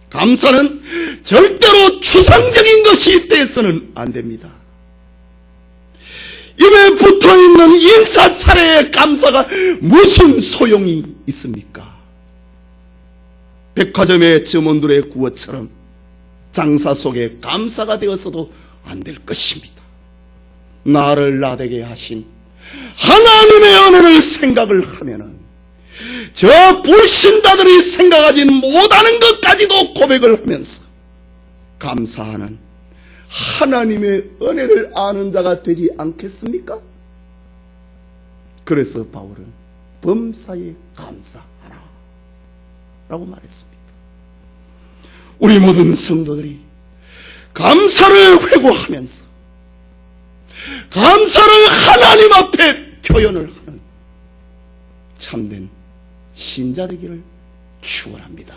감사는 절대로 추상적인 것이 돼서는 안 됩니다. 입에 붙어있는 인사차례의 감사가 무슨 소용이 있습니까? 백화점의 점원들의 구호처럼 장사 속에 감사가 되어서도 안 될 것입니다. 나를 나되게 하신 하나님의 은혜를 생각을 하면은 저 불신자들이 생각하지 못하는 것까지도 고백을 하면서 감사하는 하나님의 은혜를 아는 자가 되지 않겠습니까? 그래서 바울은 범사에 감사하라 라고 말했습니다. 우리 모든 성도들이 감사를 회고하면서 감사를 하나님 앞에 표현을 하는 참된 신자 되기를 축원합니다.